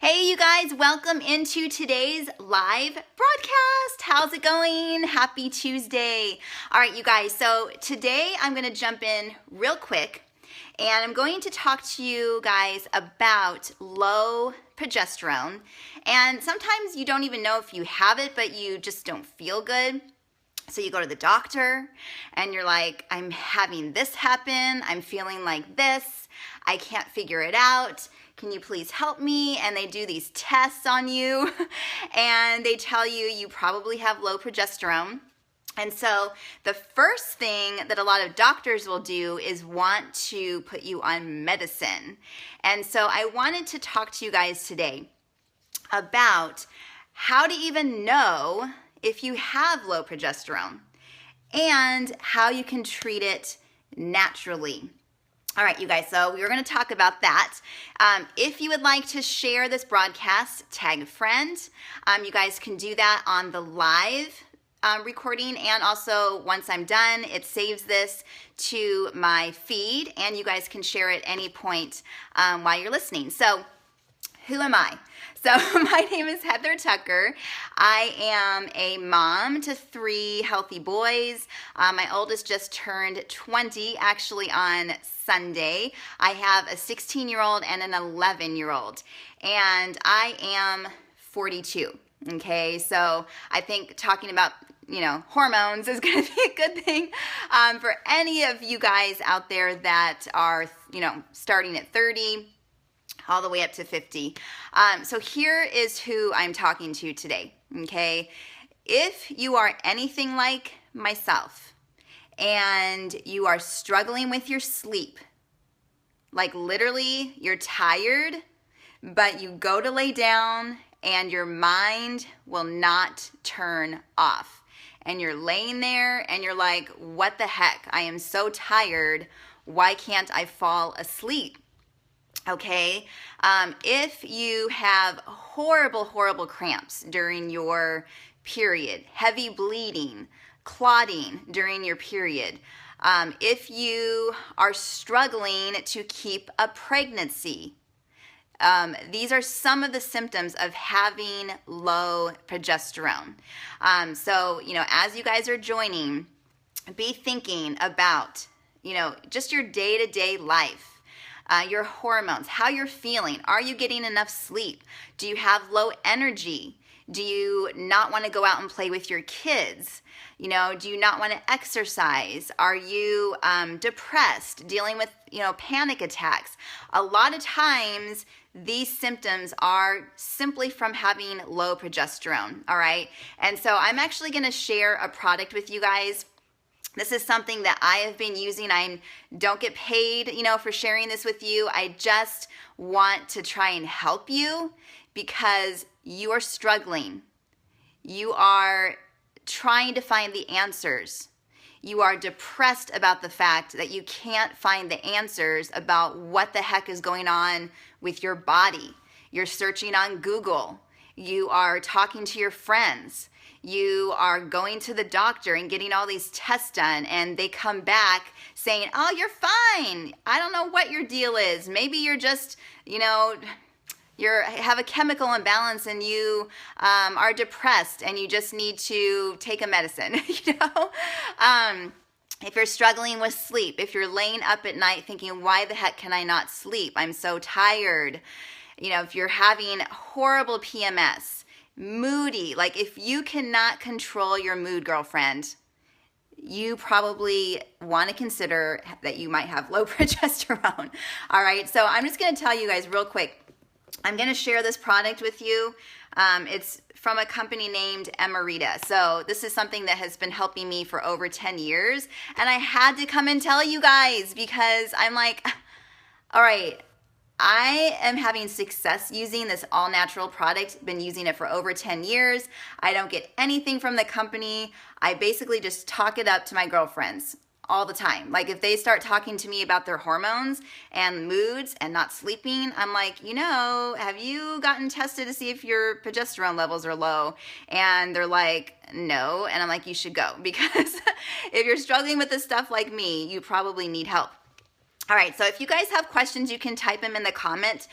Hey, you guys, welcome into today's live broadcast. How's it going? Happy Tuesday. All right, you guys, so today I'm going to jump in real quick and I'm going to talk to you guys about low progesterone. And sometimes you don't even know if you have it, but you just don't feel good. So you go to the doctor and you're like, I'm having this happen. I'm feeling like this. I can't figure it out. Can you please help me? And they do these tests on you and they tell you you probably have low progesterone. And so the first thing that a lot of doctors will do is want to put you on medicine. And so I wanted to talk to you guys today about how to even know if you have low progesterone and how you can treat it naturally. All right, you guys, so we're going to talk about that. If you would like to share this broadcast, tag a friend. You guys can do that on the live recording, and also once I'm done, it saves this to my feed, and you guys can share at any point while you're listening. So who am I? So my name is Heather Tucker. I am a mom to 3 healthy boys. My oldest just turned 20 actually on Sunday. I have a 16-year-old and an 11-year-old, and I am 42. Okay, so I think talking about hormones is going to be a good thing for any of you guys out there that are starting at 30 all the way up to 50. So here is who I'm talking to today, okay? If you are anything like myself and you are struggling with your sleep, like literally you're tired, but you go to lay down and your mind will not turn off. And you're laying there and you're like, what the heck? I am so tired. Why can't I fall asleep? Okay, if you have horrible cramps during your period, heavy bleeding, clotting during your period, if you are struggling to keep a pregnancy, these are some of the symptoms of having low progesterone. So, as you guys are joining, be thinking about, just your day-to-day life. Your hormones, how you're feeling. Are you getting enough sleep? Do you have low energy? Do you not want to go out and play with your kids? Do you not want to exercise? Are you depressed, dealing with, panic attacks? A lot of times, these symptoms are simply from having low progesterone, all right? And so I'm actually going to share a product with you guys. This is something that I have been using. I don't get paid, for sharing this with you. I just want to try and help you because you are struggling. You are trying to find the answers. You are depressed about the fact that you can't find the answers about what the heck is going on with your body. You're searching on Google. You are talking to your friends. You are going to the doctor and getting all these tests done, and they come back saying, oh, you're fine. I don't know what your deal is. Maybe you're just, you have a chemical imbalance and you are depressed and you just need to take a medicine, If you're struggling with sleep, if you're laying up at night thinking, why the heck can I not sleep? I'm so tired. If you're having horrible PMS, moody, like if you cannot control your mood, girlfriend, you probably want to consider that you might have low progesterone. All right, so I'm just going to tell you guys real quick. I'm going to share this product with you. It's from a company named Emerita. So this is something that has been helping me for over 10 years. And I had to come and tell you guys because I'm like, all right, I am having success using this all-natural product. Been using it for over 10 years. I don't get anything from the company. I basically just talk it up to my girlfriends all the time. Like if they start talking to me about their hormones and moods and not sleeping, I'm like, have you gotten tested to see if your progesterone levels are low? And they're like, no. And I'm like, you should go because if you're struggling with this stuff like me, you probably need help. All right, so if you guys have questions, you can type them in the comment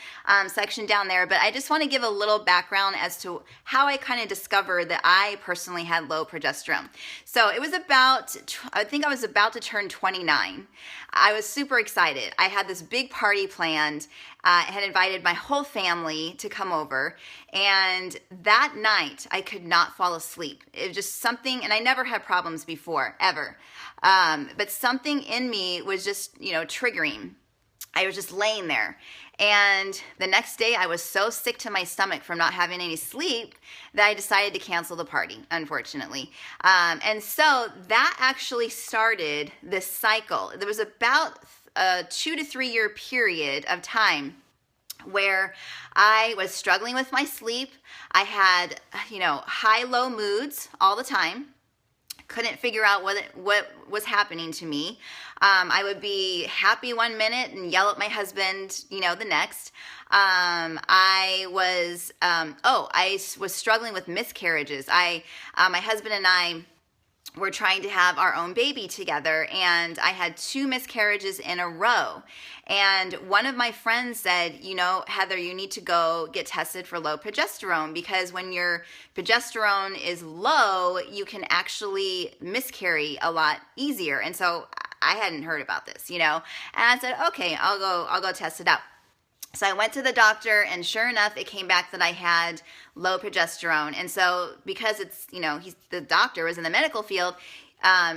section down there, but I just want to give a little background as to how I kind of discovered that I personally had low progesterone. So it was I think I was about to turn 29. I was super excited. I had this big party planned. I had invited my whole family to come over, and that night I could not fall asleep. It was just something, and I never had problems before, ever. But something in me was just, triggering. I was just laying there. And the next day I was so sick to my stomach from not having any sleep that I decided to cancel the party, unfortunately. And so that actually started this cycle. There was about a 2 to 3 year period of time where I was struggling with my sleep. I had, high-low moods all the time. Couldn't figure out what was happening to me. I would be happy one minute and yell at my husband, the next. I was struggling with miscarriages. My husband and I were trying to have our own baby together, and I had 2 miscarriages in a row. And one of my friends said, Heather, you need to go get tested for low progesterone, because when your progesterone is low, you can actually miscarry a lot easier. And so I hadn't heard about this, and I said, okay, I'll go test it out. So I went to the doctor, and sure enough, it came back that I had low progesterone. And so because it's, the doctor was in the medical field,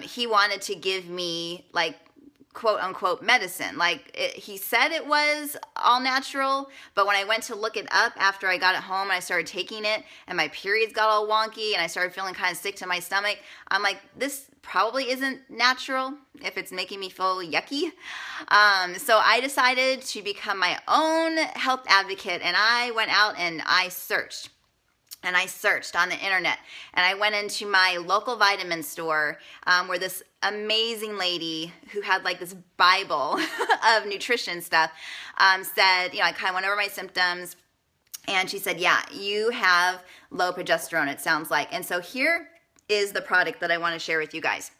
he wanted to give me quote unquote medicine. He said it was all natural, but when I went to look it up after I got it home and I started taking it and my periods got all wonky and I started feeling kind of sick to my stomach, I'm like, this probably isn't natural if it's making me feel yucky. So I decided to become my own health advocate, and I went out and I searched. And I searched on the internet, and I went into my local vitamin store where this amazing lady who had this Bible of nutrition stuff said, I kind of went over my symptoms, and she said, yeah, you have low progesterone, it sounds like. And so here is the product that I want to share with you guys.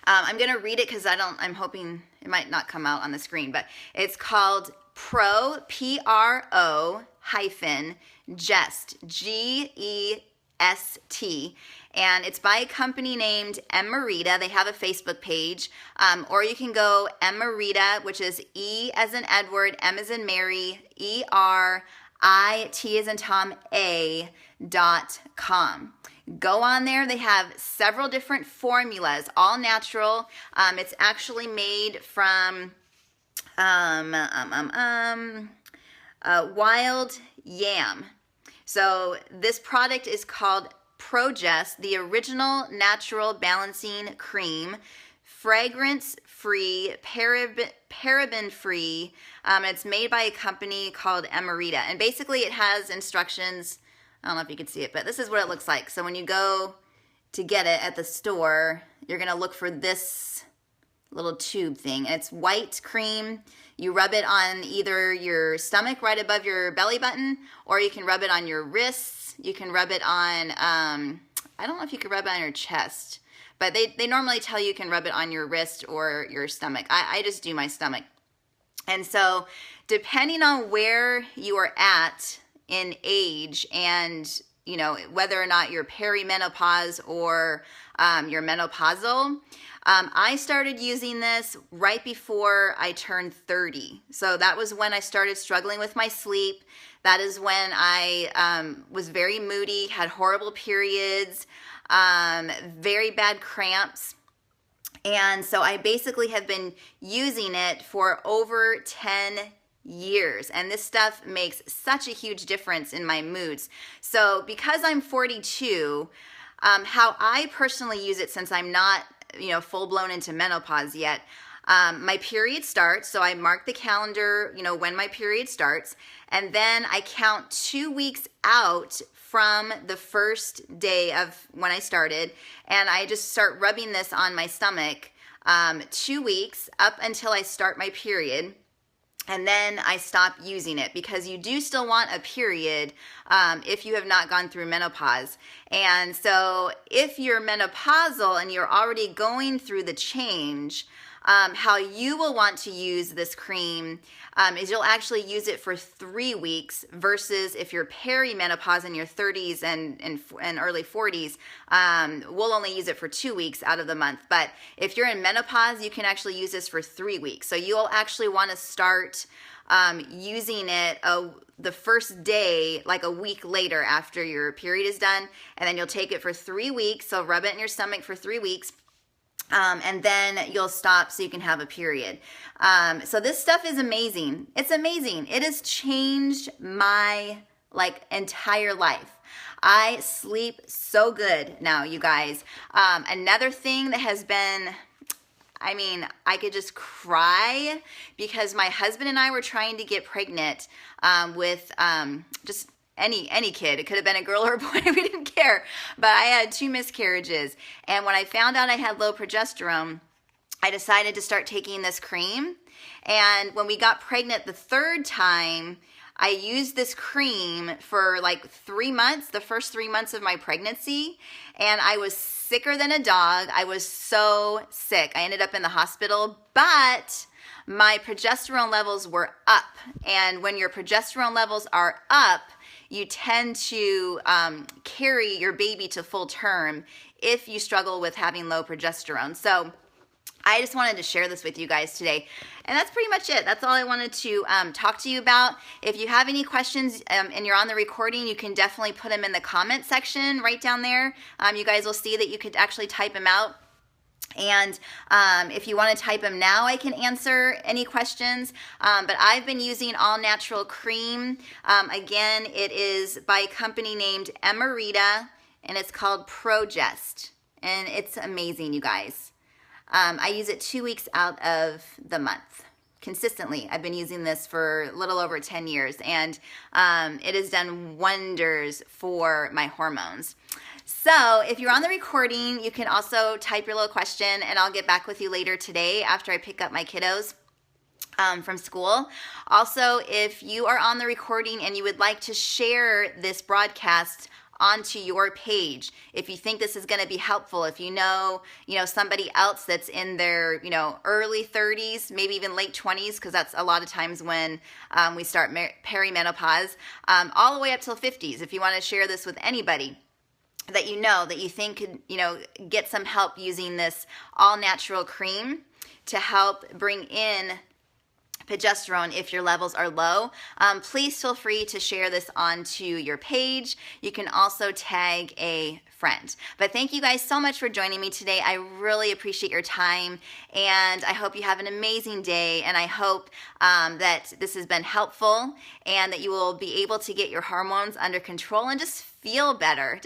I'm going to read it because I'm hoping it might not come out on the screen, but it's called Pro hyphen Gest, Gest, and it's by a company named Emerita. They have a Facebook page, or you can go Emerita, which is E as in Edward, M as in Mary, ERIT as in Tom, .com. Go on there. They have several different formulas, all natural. It's actually made from wild yam. So this product is called Progest, the original natural balancing cream, fragrance-free, paraben-free. It's made by a company called Emerita. And basically it has instructions. I don't know if you can see it, but this is what it looks like. So when you go to get it at the store, you're going to look for this little tube thing. And it's white cream. You rub it on either your stomach right above your belly button, or you can rub it on your wrists. You can rub it on, I don't know if you can rub it on your chest, but they normally tell you can rub it on your wrist or your stomach. I just do my stomach. And so depending on where you are at in age and, whether or not you're perimenopause or you're menopausal, I started using this right before I turned 30. So that was when I started struggling with my sleep. That is when I was very moody, had horrible periods, very bad cramps. And so I basically have been using it for over 10 years. And this stuff makes such a huge difference in my moods. So because I'm 42, how I personally use it, since I'm not full-blown into menopause yet, my period starts, so I mark the calendar, when my period starts, and then I count 2 weeks out from the first day of when I started, and I just start rubbing this on my stomach 2 weeks up until I start my period. And then I stop using it, because you do still want a period if you have not gone through menopause. And so if you're menopausal and you're already going through the change, how you will want to use this cream is you'll actually use it for 3 weeks versus if you're perimenopause in your 30s and early 40s, we'll only use it for 2 weeks out of the month. But if you're in menopause, you can actually use this for 3 weeks. So you'll actually want to start using it the first day, like a week later after your period is done, and then you'll take it for 3 weeks. So rub it in your stomach for 3 weeks. And then you'll stop so you can have a period. So this stuff is amazing. It's amazing. It has changed my entire life. I sleep so good now, you guys. Another thing that has been, I could just cry because my husband and I were trying to get pregnant with just any kid. It could have been a girl or a boy. We didn't care. But I had 2 miscarriages. And when I found out I had low progesterone, I decided to start taking this cream. And when we got pregnant the 3rd time, I used this cream for 3 months, the first 3 months of my pregnancy. And I was sicker than a dog. I was so sick. I ended up in the hospital, but my progesterone levels were up. And when your progesterone levels are up, you tend to carry your baby to full term if you struggle with having low progesterone. So I just wanted to share this with you guys today. And that's pretty much it. That's all I wanted to talk to you about. If you have any questions and you're on the recording, you can definitely put them in the comment section right down there. You guys will see that you could actually type them out. And if you want to type them now, I can answer any questions. But I've been using all natural cream. Again, it is by a company named Emerita, and it's called Progest. And it's amazing, you guys. I use it 2 weeks out of the month consistently. I've been using this for a little over 10 years, and it has done wonders for my hormones. So if you're on the recording, you can also type your little question, and I'll get back with you later today after I pick up my kiddos from school. Also, if you are on the recording and you would like to share this broadcast onto your page, if you think this is going to be helpful, if you know somebody else that's in their early 30s, maybe even late 20s, because that's a lot of times when we start perimenopause, all the way up till 50s. If you want to share this with anybody that you think could get some help using this all natural cream to help bring in progesterone if your levels are low, please feel free to share this onto your page. You can also tag a friend. But thank you guys so much for joining me today. I really appreciate your time, and I hope you have an amazing day, and I hope that this has been helpful and that you will be able to get your hormones under control and just feel better,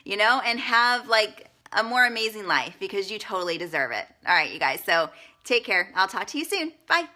and have a more amazing life, because you totally deserve it. All right, you guys, so take care. I'll talk to you soon. Bye.